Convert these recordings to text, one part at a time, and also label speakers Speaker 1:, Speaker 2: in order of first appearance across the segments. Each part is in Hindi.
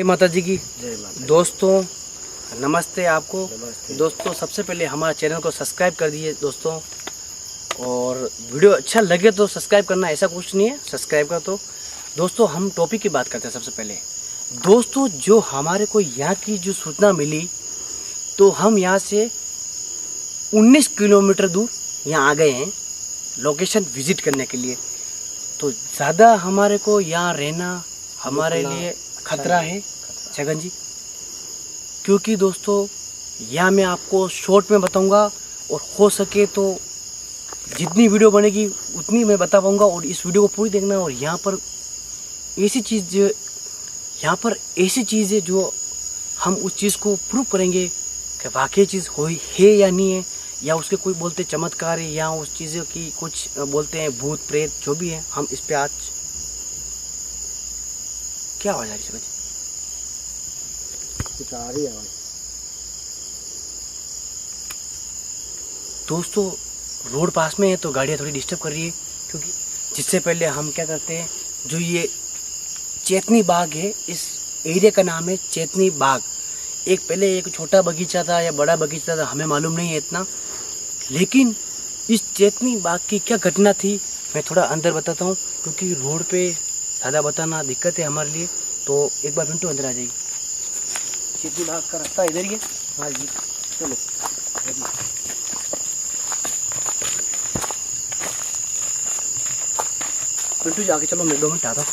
Speaker 1: जय माता जी की।
Speaker 2: जय माता।
Speaker 1: दोस्तों नमस्ते आपको।
Speaker 2: नमस्ते।
Speaker 1: दोस्तों सबसे पहले हमारे चैनल को सब्सक्राइब कर दीजिए दोस्तों, और वीडियो अच्छा लगे तो सब्सक्राइब करना, ऐसा कुछ नहीं है, सब्सक्राइब कर। तो दोस्तों हम टॉपिक की बात करते हैं। सबसे पहले दोस्तों जो हमारे को यहाँ की जो सूचना मिली, तो हम यहाँ से 19 किलोमीटर दूर यहाँ आ गए हैं लोकेशन विजिट करने के लिए। तो ज़्यादा हमारे को यहाँ रहना हमारे लिए खतरा है छगन जी, क्योंकि दोस्तों यहाँ मैं आपको शॉर्ट में बताऊंगा, और हो सके तो जितनी वीडियो बनेगी उतनी मैं बता पाऊंगा, और इस वीडियो को पूरी देखना। और यहाँ पर ऐसी चीज़ है जो हम उस चीज़ को प्रूव करेंगे कि वाकई चीज़ हुई है या नहीं है, या उसके कोई बोलते चमत्कार है, या उस चीज़ों की कुछ बोलते हैं भूत प्रेत, जो भी है हम इस पे आज। क्या आवाज़ आ रही है समझ?
Speaker 2: कुछ आ रही है आवाज।
Speaker 1: दोस्तों रोड पास में है तो गाड़ियाँ थोड़ी डिस्टर्ब कर रही है, क्योंकि जिससे पहले हम क्या करते हैं, जो ये चेतनी बाग है, इस एरिया का नाम है चेतनी बाग। पहले एक छोटा बगीचा था या बड़ा बगीचा था, हमें मालूम नहीं है इतना, लेकिन इस चेतनी बाग की क्या घटना थी मैं थोड़ा अंदर बताता हूँ, क्योंकि रोड पे ज़्यादा बताना दिक्कत है हमारे लिए। तो एक बार पिंटू अंदर आ जाइए। चेतनी बाग का रास्ता इधर ही है। हाँ जी चलो। पिंटू जी आगे चलो, मैं 2 मिनट आता हूँ।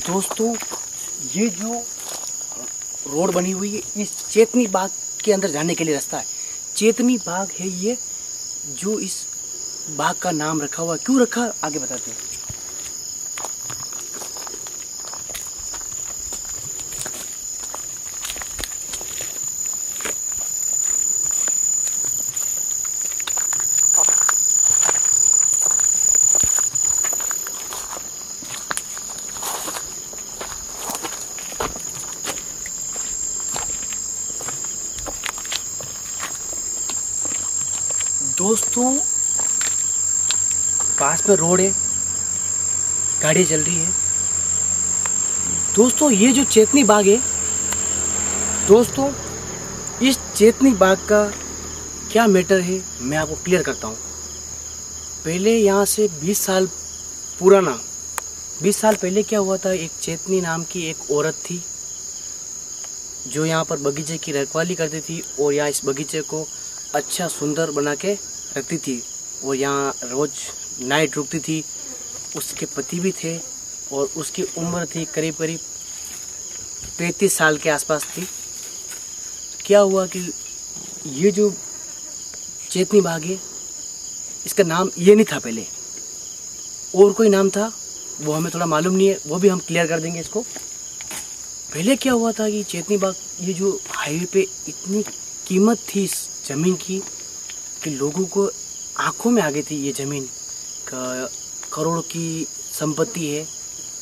Speaker 1: दोस्तों ये जो रोड बनी हुई है, इस चेतनी बाग के अंदर जाने के लिए रास्ता है। चेतनी बाग है ये, जो इस बाग का नाम रखा हुआ, क्यों रखा आगे बताते हैं। दोस्तों पास में रोड है, गाड़ी चल रही है। दोस्तों ये जो चेतनी बाग है, दोस्तों इस चेतनी बाग का क्या मैटर है मैं आपको क्लियर करता हूँ। पहले यहाँ से 20 साल पुराना, 20 साल पहले क्या हुआ था, एक चेतनी नाम की एक औरत थी जो यहाँ पर बगीचे की रखवाली करती थी, और यहाँ इस बगीचे को अच्छा सुंदर बना के रखती थी, और यहाँ रोज़ नाइट रुकती थी। उसके पति भी थे, और उसकी उम्र थी करीब करीब 35 साल के आसपास थी। क्या हुआ कि ये जो चेतनी बाग है, इसका नाम ये नहीं था पहले, और कोई नाम था, वो हमें थोड़ा मालूम नहीं है, वो भी हम क्लियर कर देंगे इसको। पहले क्या हुआ था कि चेतनी बाग, ये जो हाईवे पे इतनी कीमत थी इस ज़मीन की कि लोगों को आंखों में आ गई थी ये ज़मीन का, करोड़ की संपत्ति है।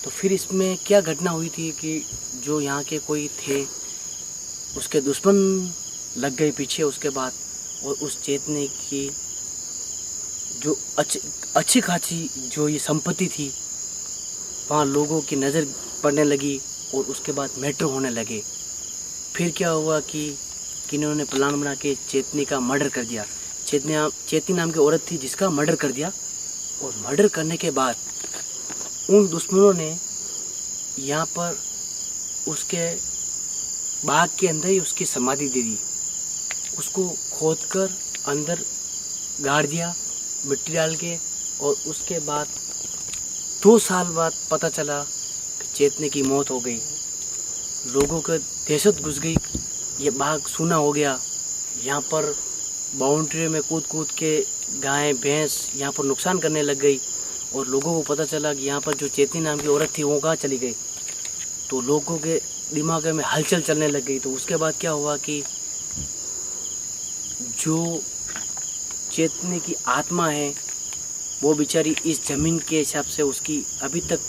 Speaker 1: तो फिर इसमें क्या घटना हुई थी कि जो यहाँ के कोई थे, उसके दुश्मन लग गए पीछे उसके बाद, और उस चेतने की जो अच्छी खासी जो ये संपत्ति थी, वहाँ लोगों की नज़र पड़ने लगी, और उसके बाद मैटर होने लगे। फिर क्या हुआ कि किन्होंने प्लान बना के चेतनी का मर्डर कर दिया। चेतनी नाम की औरत थी जिसका मर्डर कर दिया, और मर्डर करने के बाद उन दुश्मनों ने यहाँ पर उसके बाग के अंदर ही उसकी समाधि दे दी। उसको खोदकर अंदर गाड़ दिया मिट्टी डाल के, और उसके बाद 2 साल बाद पता चला कि चेतने की मौत हो गई। लोगों को दहशत घुस गई, ये बाग सूना हो गया। यहाँ पर बाउंड्री में कूद कूद के गाय भैंस यहाँ पर नुकसान करने लग गई, और लोगों को पता चला कि यहाँ पर जो चेतनी नाम की औरत थी वो कहाँ चली गई। तो लोगों के दिमाग में हलचल चलने लग गई। तो उसके बाद क्या हुआ कि जो चेतने की आत्मा है, वो बेचारी इस ज़मीन के हिसाब से उसकी अभी तक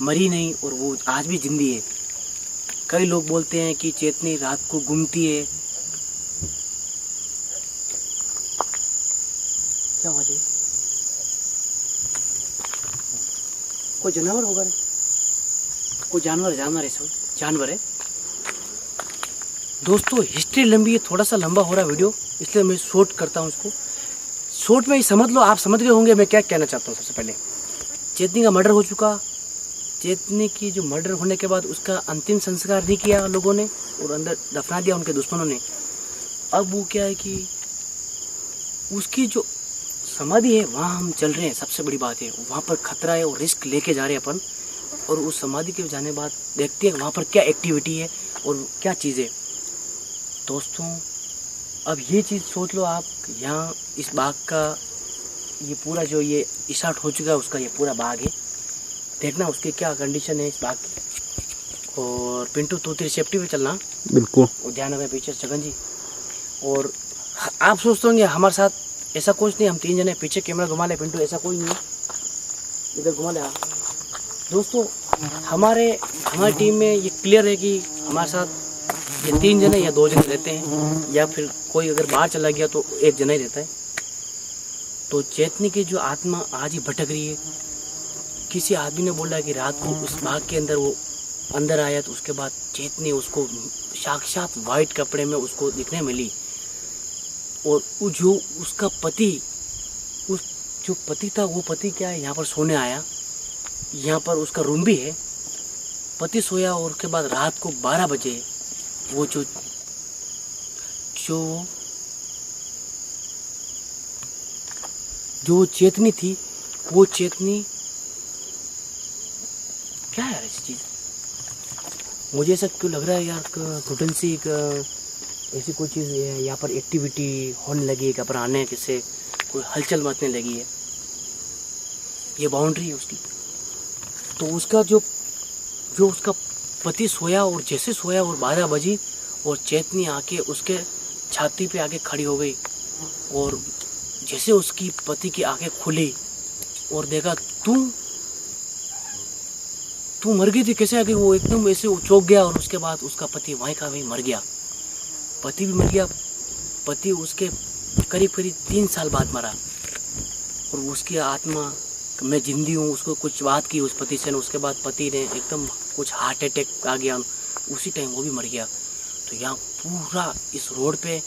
Speaker 1: मरी नहीं, और वो आज भी जिंदी है। कई लोग बोलते हैं कि चेतनी रात को घूमती है। क्या आवाज है? कोई जानवर होगा रे? कोई जानवर है, सब जानवर है। दोस्तों हिस्ट्री लंबी है, थोड़ा सा लंबा हो रहा है वीडियो, इसलिए मैं शॉर्ट करता हूँ इसको। शॉर्ट में ही समझ लो, आप समझ गए होंगे मैं क्या कहना चाहता हूँ। सबसे पहले चेतनी का मर्डर हो चुका। चेतनी की जो मर्डर होने के बाद उसका अंतिम संस्कार नहीं किया लोगों ने और अंदर दफना दिया उनके दुश्मनों ने। अब वो क्या है कि उसकी जो समाधि है वहाँ हम चल रहे हैं। सबसे बड़ी बात है वहाँ पर खतरा है और रिस्क लेके जा रहे हैं अपन। और उस समाधि के जाने बाद देखते हैं वहाँ पर क्या एक्टिविटी है और क्या चीज़ें। दोस्तों अब ये चीज़ सोच लो आप, यहाँ इस बाग का ये पूरा जो ये स्टार्ट हो चुका है उसका ये पूरा बाग है। देखना उसकी क्या कंडीशन है इस बाग की। और पिंटू तू तेरी सेफ्टी पे चलना
Speaker 2: बिल्कुल,
Speaker 1: और ध्यान रखे पीछे छगन जी। और आप सोचते होंगे हमारे साथ ऐसा कुछ नहीं, हम 3 जने पीछे कैमरा घुमा ले। पिंटू ऐसा कोई नहीं, इधर घुमा ले। हाँ दोस्तों हमारी टीम में ये क्लियर है कि हमारे साथ ये 3 जने या 2 जने रहते हैं, या फिर कोई अगर बाहर चला गया तो 1 जना ही रहता है। तो चेतनी की जो आत्मा आज ही भटक रही है। किसी आदमी ने बोला कि रात को उस बाग के अंदर वो अंदर आया, तो उसके बाद चेतनी उसको साक्षात वाइट कपड़े में उसको दिखने मिली। और वो जो उसका पति, उस जो पति था वो पति क्या है यहाँ पर सोने आया। यहाँ पर उसका रूम भी है। पति सोया और उसके बाद रात को 12 बजे वो जो चेतनी थी, वो चेतनी क्या है यार इस चीज़, मुझे ऐसा क्यों लग रहा है यार टोटल सी ऐसी कोई चीज़ यहाँ पर एक्टिविटी होने लगी है, घबराने किसे कोई हलचल मचने लगी है। ये बाउंड्री है उसकी। तो उसका जो उसका पति सोया और जैसे सोया और 12 बजी और चेतनी आके उसके छाती पे आके खड़ी हो गई। और जैसे उसकी पति की आंखें खुली और देखा तू मर गई थी, कैसे आ गई, वो एकदम ऐसे चौंक गया। और उसके बाद उसका पति वहीं का वहीं मर गया। पति भी मर गया। पति उसके करीब 3 साल बाद मरा। और उसकी आत्मा मैं जिंदी हूँ उसको कुछ बात की उस पति से। उसके बाद पति ने एकदम कुछ हार्ट अटैक आ गया, उसी टाइम वो भी मर गया। तो यहाँ पूरा इस रोड पे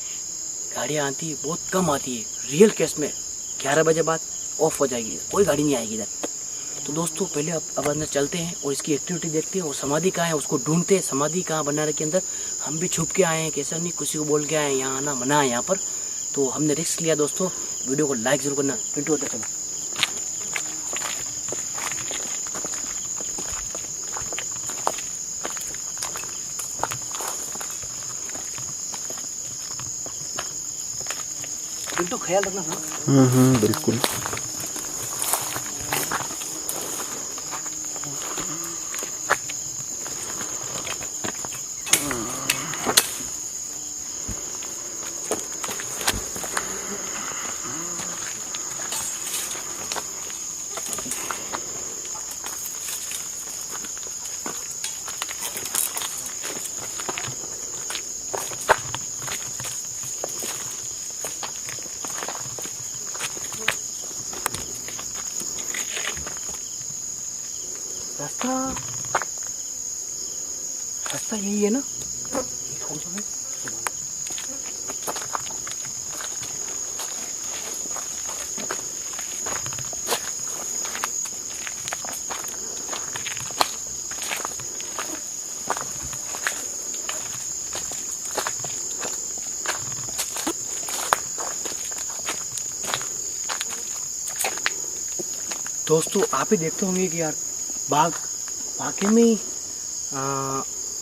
Speaker 1: गाड़ियाँ आती है, बहुत कम आती है। रियल केस में 11 बजे बाद ऑफ हो जाएगी, कोई गाड़ी नहीं आएगी इधर। तो दोस्तों पहले अब अंदर चलते हैं और इसकी एक्टिविटी देखते हैं। और समाधि कहाँ है उसको ढूंढते हैं। समाधि कहाँ बना के अंदर हम भी छुप के आए हैं, कैसा नहीं किसी को बोल के आए हैं, यहाँ आना मना है यहाँ पर। तो हमने रिस्क लिया दोस्तों। वीडियो को लाइक जरूर करना। पिंटू होता चलो। पिंटू ख्याल रखना।
Speaker 2: हाँ बिल्कुल।
Speaker 1: रास्ता यही है ना। दोस्तों आप ही देखते होंगे कि यार बाग वाकई में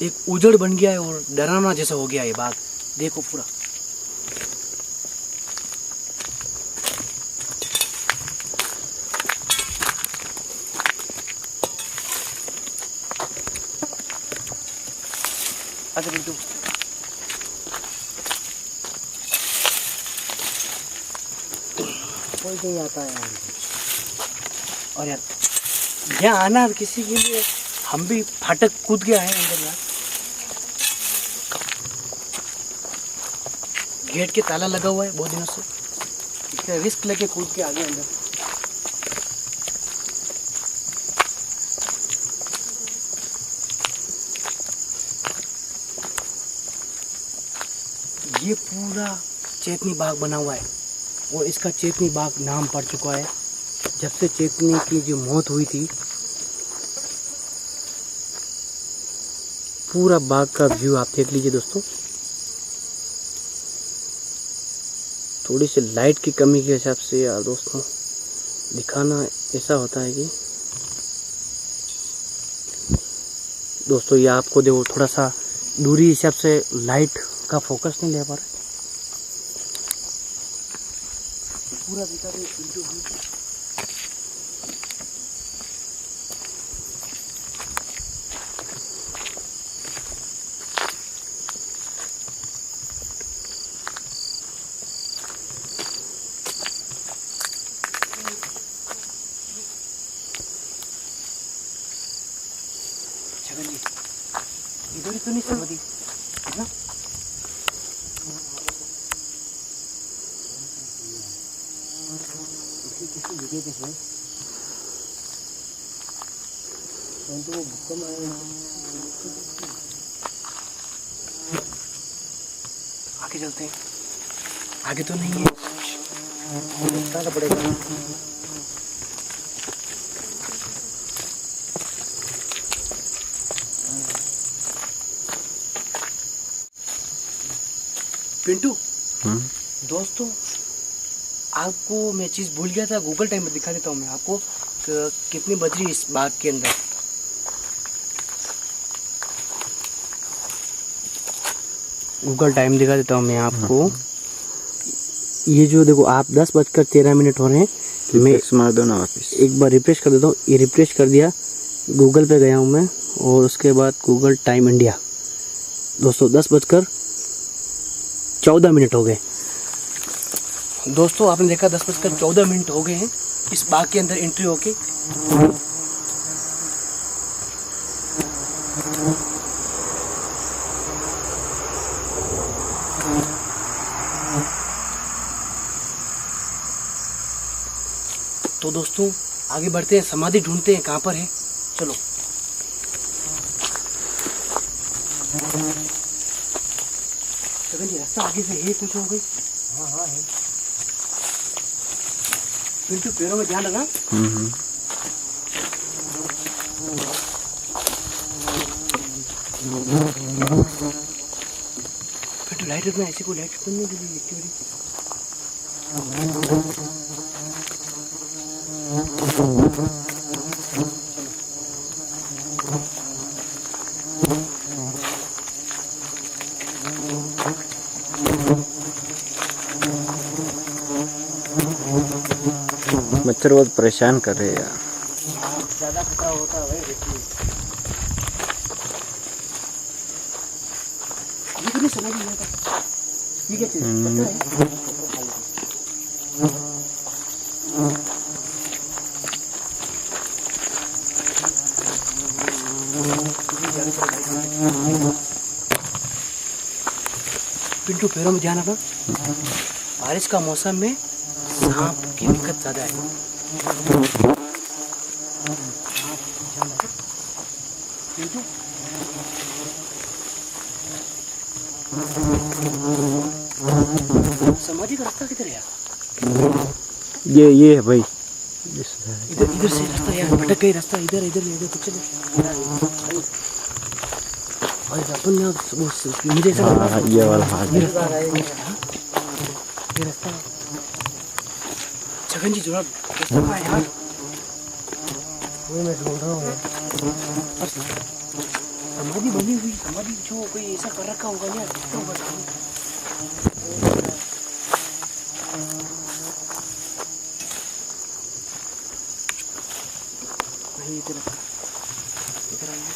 Speaker 1: एक उजड़ बन गया है और डरावना जैसा हो गया है बाग। देखो पूरा अच्छा बिल्कुल कोई नहीं आता है यार। और यार यहाँ आना किसी के लिए हम भी फाटक कूद गया है अंदर यार। गेट के ताला लगा हुआ है बहुत दिनों से, इसलिए रिस्क लेके कूद के आगे अंदर। ये पूरा चेतनी बाग बना हुआ है और इसका चेतनी बाग नाम पड़ चुका है जब से चेतनी की जो मौत हुई थी। पूरा बाग का व्यू आप देख लीजिए दोस्तों। थोड़ी सी लाइट की कमी के हिसाब से यार दोस्तों दिखाना ऐसा होता है कि दोस्तों ये आपको देखो थोड़ा सा दूरी हिसाब से लाइट का फोकस नहीं ले पा रहा। पूरा दिखा दे पिंटू भी। छगन जी इधर ही तो नहीं समाधि है ना? आगे चलते हैं, आगे तो नहीं है, जाना पड़ेगा। पिंटू दोस्तों आपको मैं चीज़ भूल गया था, गूगल टाइम में दिखा देता हूँ मैं आपको कितनी बज रही है इस बाग के अंदर। गूगल टाइम दिखा देता हूँ मैं आपको। ये जो देखो आप 10:13 हो रहे हैं। मैं
Speaker 2: मार दो ना वापस,
Speaker 1: एक बार रिफ्रेश कर देता हूँ। ये रिफ्रेश कर दिया, गूगल पे गया हूँ मैं और उसके बाद गूगल टाइम इंडिया दोस्तों 10:14 हो गए। दोस्तों आपने देखा 10:14 हो गए हैं इस बाग के अंदर एंट्री होके। तो दोस्तों आगे बढ़ते हैं, समाधि ढूंढते हैं कहाँ पर है। चलो छगन जी रास्ता आगे से है कुछ हो गई। हाँ हाँ है। पिंटू पैरों में ध्यान रखना। पिंटू लाइट रखना, ऐसी कोई लाइट नहीं दीजिए एक्टिविटी।
Speaker 2: मच्छर बहुत परेशान कर रहे हैं यार।
Speaker 1: ज्यादा खतरा होता है भाई, देखिए ये तो नहीं समझ नहीं आता ये क्या चीज पता है। पिंटू पैरों में ध्यान रखना, बारिश का मौसम में सांप की दिक्कत ज्यादा है। पिंटू समाधि का रास्ता किधर है यार?
Speaker 2: ये है भाई,
Speaker 1: इधर इधर से रास्ता यार, भटक गई रास्ता। इधर इधर इधर तो चलो भाई अपन यहाँ मुझे ऐसा लग रहा है
Speaker 2: ये वाला हाथ
Speaker 1: ये रास्ता है। छगन जी जरा रास्ता कहाँ है यार? वो मैं ढूंढ रहा हूँ। समाधि बनी हुई, समाधि जो कोई ऐसा कर रखा होगा यार, कितना होगा? नहीं इधर इधर आइए।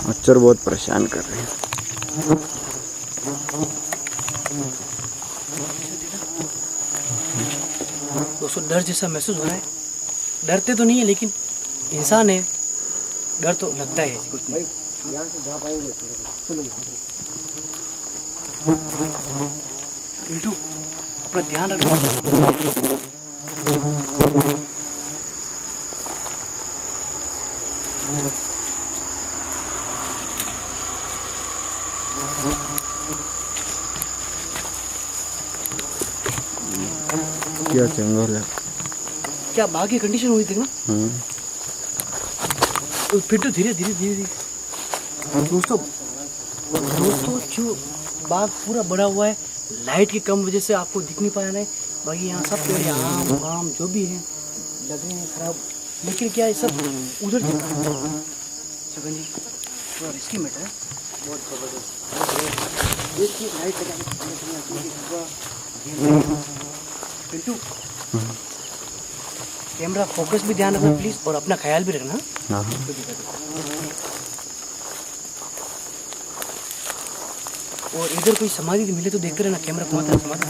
Speaker 2: मच्छर बहुत परेशान कर रहे हैं।
Speaker 1: दोस्तों डर जैसा महसूस हो रहा है। डरते तो नहीं है लेकिन इंसान है डर तो लगता है कुछ नहीं।
Speaker 3: यहाँ से जा पाएंगे?
Speaker 1: चलो पिंटू अपना ध्यान रखना।
Speaker 2: क्या जंगल है।
Speaker 1: क्या बाघ की कंडीशन हुई थी ना। तो पिंटू धीरे धीरे धीरे धीरे दोस्तों जो बाग पूरा बड़ा हुआ है, लाइट की कम वजह से आपको दिख नहीं पाया नहीं। बाकी यहाँ सब पेड़ आम आम जो भी है लग रहे हैं खराब, लेकिन क्या है सब उधर चल रहा है। छगन जी थोड़ा रिस्की मैटर है, बहुत जबरदस्त। देखिए लाइट लगा पिंटू, कैमरा फोकस भी ध्यान रखना प्लीज, और अपना ख्याल भी रखना।
Speaker 2: हाँ।
Speaker 1: और इधर कोई समाधि मिले तो देखते रहना, कैमरा घुमाता है समाधि।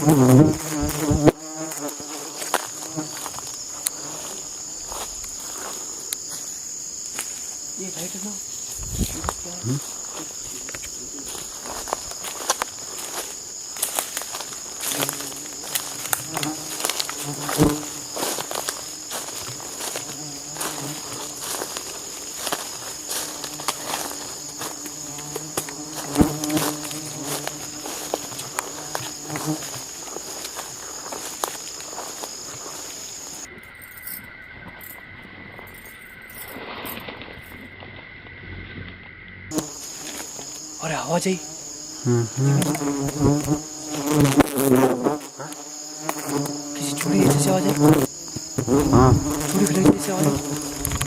Speaker 1: ये लाइट है ना। अरे आवाज आई। किसी चूड़ी जैसे आवाज आई।
Speaker 2: हाँ।
Speaker 1: चूड़ी खड़क जैसे आवाज आई।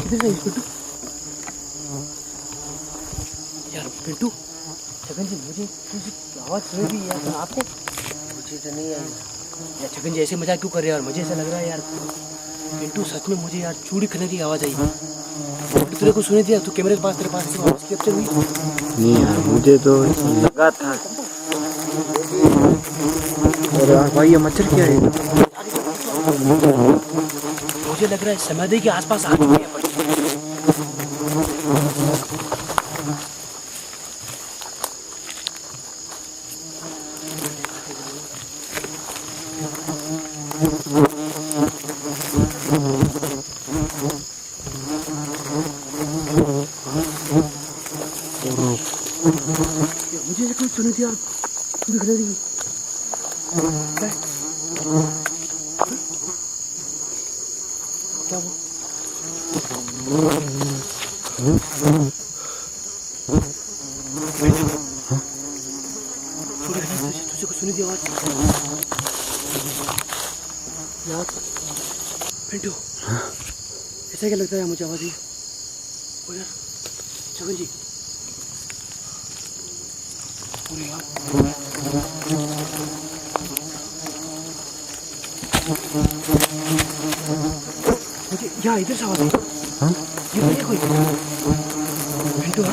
Speaker 1: किधर से आई पिंटू? यार पिंटू, छगन जी मुझे कुछ आवाज सुनी भी यार, आपको?
Speaker 3: मुझे तो नहीं आई।
Speaker 1: यार छगन जी ऐसे मजाक क्यों कर रहे हैं यार, मुझे ऐसा लग रहा है यार पिंटू सच में मुझे यार चूड़ी खड़कने की आवाज आई। तेरे को सुनी दिया? तू कैमरे के पास, तेरे पास से आवाज कैप्चर हुई?
Speaker 2: नहीं यार, मुझे तो लगा था। और यार भाई ये मच्छर क्या है?
Speaker 1: मुझे लग रहा है समाधि के आसपास आ चुके हैं। मुझे कुछ सुनी थी यार, दिख रही थी। क्या वो? तुझे कुछ सुनी थी आवाज यार पिंटू? ऐसा क्या लगता है मुझे आवाज ही? ओ यार छगन जी, अरे यार मुझे यहाँ इधर से आवाज आई। ये देखिए कोई पिंटू,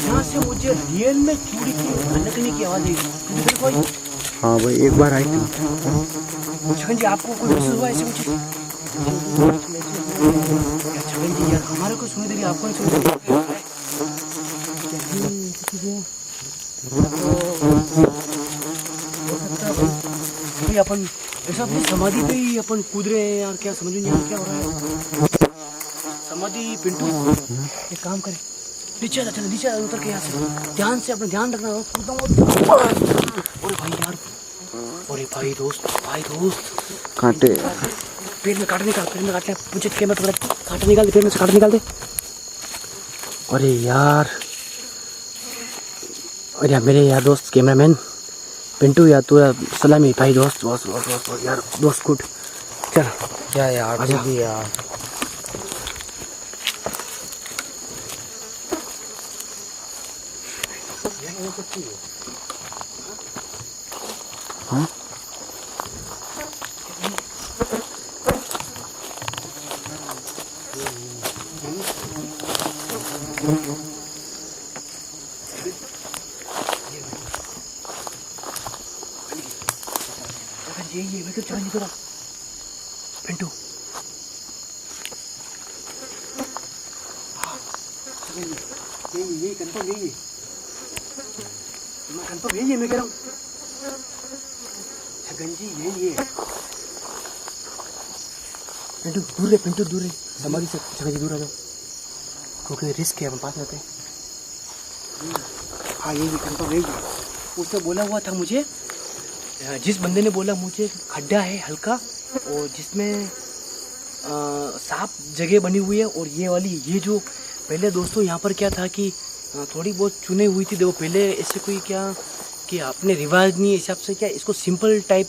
Speaker 1: यहाँ से मुझे रियल में चूड़ी की खनकने की आवाज आई। इधर कोई?
Speaker 2: हाँ भाई एक बार आई थी।
Speaker 1: छगन जी आपको कोई महसूस हुआ ऐसे मुझे? छगन जी यार हमारे को सुनी दे रही, आपको नहीं सुनी दे रही? अपन ऐसा अपनी समाधि पे ही अपन कूद रहे हैं यार, क्या समझ नहीं आ रहा क्या हो रहा है। समाधि पिंटू एक काम करे, नीचे आ, चलो नीचे उतर के यहाँ से ध्यान से अपना ध्यान रखना। अरे भाई यार, अरे भाई दोस्त
Speaker 2: कांटे
Speaker 1: पेड़ में काट निकाल, पेड़ में काटने मुझे कैमरा थोड़ा काट निकाल दे, पेड़ में से काट निकाल दे। अरे यार मेरे यार दोस्त कैमरामैन पिंटू यार, तू सलामी भाई दोस्त, बस यार दोस्त गुड। चल
Speaker 3: क्या यार,
Speaker 1: आजा।
Speaker 3: भी यार
Speaker 2: हाँ?
Speaker 1: ये चल थोड़ा पिंटू यही कंफर्म यही है, मैं कंफर्म यही है, मैं कह रहा हूँ छगन जी यही है। पिंटू दूर रहे, पिंटू दूर रहे, समाधि से छगन जी दूर आ जाओ, क्योंकि रिस्क है, हम पास जाते हैं। हाँ यही कंफर्म यही है। उसने बोला हुआ था मुझे, जिस बंदे ने बोला मुझे खड्डा है हल्का और जिसमें साफ जगह बनी हुई है, और ये वाली ये जो पहले दोस्तों यहाँ पर क्या था कि थोड़ी बहुत चुने हुई थी। देखो पहले ऐसे कोई क्या कि अपने रिवाज नहीं हिसाब से क्या इसको सिंपल टाइप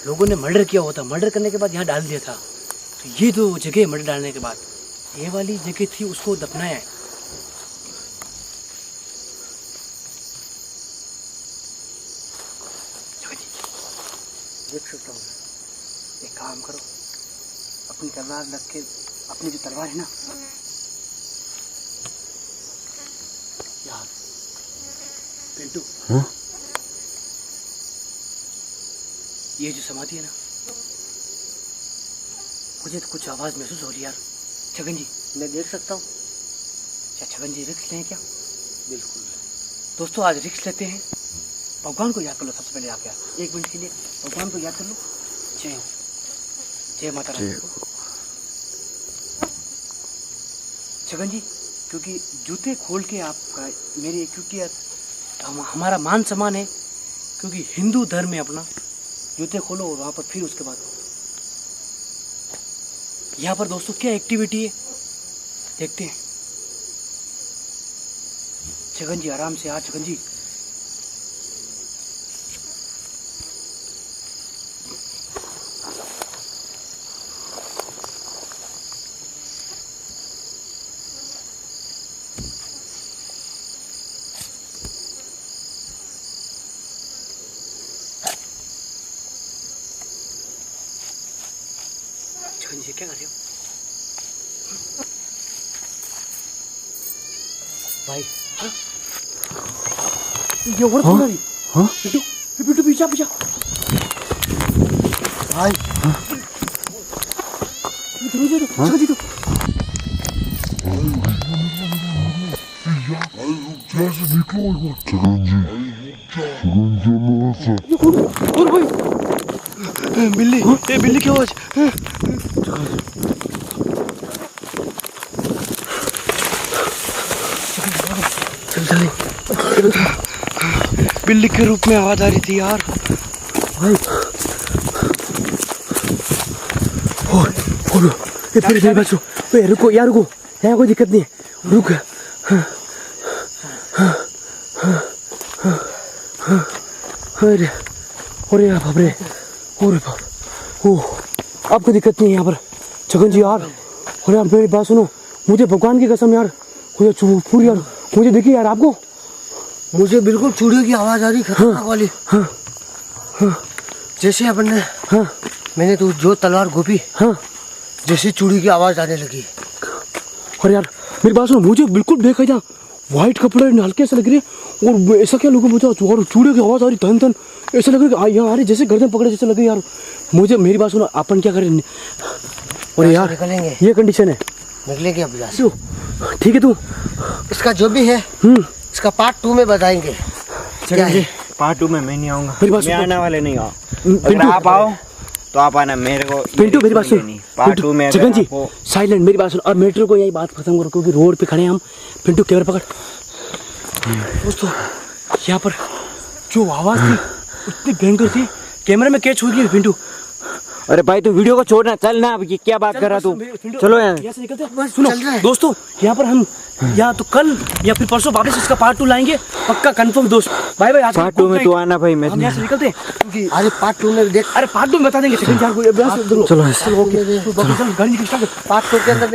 Speaker 1: लोगों ने मर्डर किया होता, मर्डर करने के बाद यहाँ डाल दिया था। तो ये जो जगह मर्डर डालने के बाद ये वाली जगह थी, उसको दफनाया है। देख सकता हूँ, एक काम करो, अपनी तलवार रख के, अपनी जो तलवार है ना यार पिंटू, ये जो समाधि है ना, मुझे तो कुछ आवाज महसूस हो रही है यार। छगन जी
Speaker 3: मैं देख सकता हूँ।
Speaker 1: क्या छगन जी रिस्क लें क्या?
Speaker 3: बिल्कुल
Speaker 1: दोस्तों आज रिस्क लेते हैं। भगवान को याद कर लो सबसे पहले, आप यार 1 मिनट के लिए भगवान को याद कर लो। जय हो, जय माता रानी को। छगन जी क्योंकि जूते खोल के आप मेरे, क्योंकि हमारा मान सम्मान है, क्योंकि हिंदू धर्म है अपना, जूते खोलो और वहाँ पर फिर उसके बाद यहाँ पर दोस्तों क्या एक्टिविटी है देखते हैं। छगन जी आराम से, छगन जी छगन जी क्या कर रहे हो भाई? हाँ? ये औरत कौन है?
Speaker 2: हाँ?
Speaker 1: पिंटू पीछा पीछा भाई, छगन जी तो और भाई बिल्ली, ये बिल्ली की आवाज। बिल्ली के रूप में आवाज आ रही थी यार भाई। ये फिर बच्चों, रुको यार, रुको, यहाँ कोई दिक्कत नहीं है, रुक। अरे अरे बाप रे, अरे बाप, ओह आपको दिक्कत नहीं है यहाँ पर छगन जी यार। अरे आप मेरी बात सुनो, मुझे भगवान की कसम यार, मुझे पूरी यार, मुझे देखिए यार, आपको
Speaker 3: मुझे बिल्कुल चूड़ियों की आवाज आ रही, खतरनाक वाली।
Speaker 1: हाँ हाँ
Speaker 3: जैसे अपन ने,
Speaker 1: हाँ
Speaker 3: मैंने तो जो तलवार घोपी,
Speaker 1: हाँ
Speaker 3: जैसे चूड़ी की आवाज आने लगी।
Speaker 1: अरे यार मेरी बात सुनो, मुझे बिल्कुल बेखजा व्हाइट कपड़े हल्के से लग रही है, और ऐसा क्या लोगों मुझे और चूड़े की आवाज आ रही, धन धन ऐसा लग रहा है यहाँ आ रही, जैसे गर्दन पकड़े जैसे लग रही यार मुझे। मेरी बात सुनो, अपन क्या करें? और यार
Speaker 3: निकलेंगे,
Speaker 1: ये कंडीशन है,
Speaker 3: निकलेंगे अब यहाँ से।
Speaker 1: ठीक है तू,
Speaker 3: इसका जो भी है इसका पार्ट 2 में बताएंगे। क्या है
Speaker 2: पार्ट 2 में मैं नहीं आऊंगा,
Speaker 1: मेरी बात
Speaker 2: मैं
Speaker 1: सुनो।
Speaker 2: आने वाले नहीं आओ। अगर
Speaker 1: पिंटू
Speaker 2: आप आओ तो आप आना, मेरे को
Speaker 1: पिंटू मेरी बात सुन,
Speaker 2: पार्ट 2 में
Speaker 1: छगन जी साइलेंट, मेरी बात सुन, और मेट्रो को यही बात खत्म करो, क्योंकि रोड पे खड़े हैं हम। पिंटू कैमरा पकड़। दोस्तों यहाँ पर जो आवाज थी उतनी भयंकर थी, कैमरे में कैच हो गई पिंटू।
Speaker 2: अरे भाई तू वीडियो को छोड़ना, चल ना, अब ये क्या बात कर रहा तू, चलो यार
Speaker 1: यहाँ से निकलते हैं। सुनो दोस्तों, यहाँ पर हम या तो कल या फिर परसों वापस इसका पार्ट 2 लाएंगे, पक्का कंफर्म दोस्त। बाय बाय, आज
Speaker 2: पार्ट 2 में तू आना भाई, मैं
Speaker 1: हम यहाँ से निकलते हैं।
Speaker 3: अरे पार्ट 2 में देख,
Speaker 1: अरे पार्ट 2 में बता देंगे।
Speaker 2: चलो
Speaker 1: चलो ओके, गाड़ी निकल,
Speaker 3: पार्ट 2 के अंदर